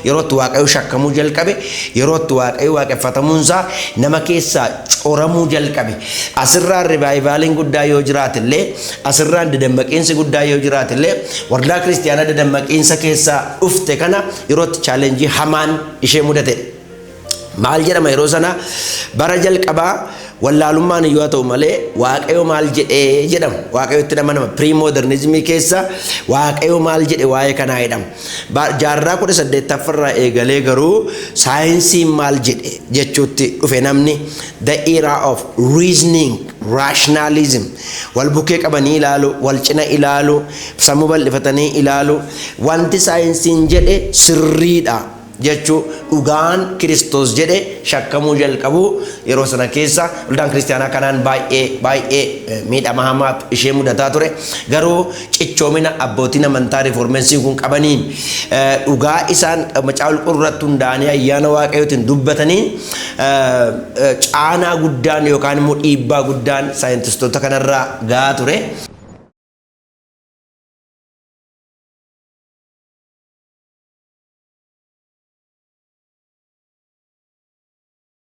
yerootti waaqayyo shakkamuu jalqabe yerootti waaqayyo waaqeffatamuunsaa nama keessaa coramuu jalqabe asirraan rivaayivaaliin guddaa yoo jiraatillee asirraan dadammaqiinsi guddaa yoo jiraatillee waldaa kiristiyaanaa dadammaqiinsa keessaa dhufte kana yerootti chaalenjii hamaan ishee mudate maal jedhama yeroo sana bara jalqabaa wallaalummaan iyyuu ta'u malee waaqayyo maal jedhee jedhama waaqayyotti nama pre-modernismii keessa waaqayyo maal jedhe waa'ee kanaa jedhama jaarraa 18ffaarraa eegalee garuu saayinsiin maal jedhe jechuutti dhufe namni the era of reasoning rationalism wal bukkee qabanii ilaalu wal cina ilaalu sammuu bal'ifatanii ilaalu wanti saayinsiin jedhe sirriidha jechuu dhugaan Kiristoos jedhe shakkamuu jalqabu yeroo sana keessa waldaan kiristiyaanaa kanaan baay'ee miidhama hamaa ishee mudataa ture garuu cichoomina abbootiin amantaa riiformensii kun qabaniin dhugaa isaan macaafa qulqulluurratti hundaa'anii ayyaana waaqayyootiin dubbatanii caanaa guddaan yookaan immoo dhiibbaa guddaan saayintistoota kanarraa gahaa ture.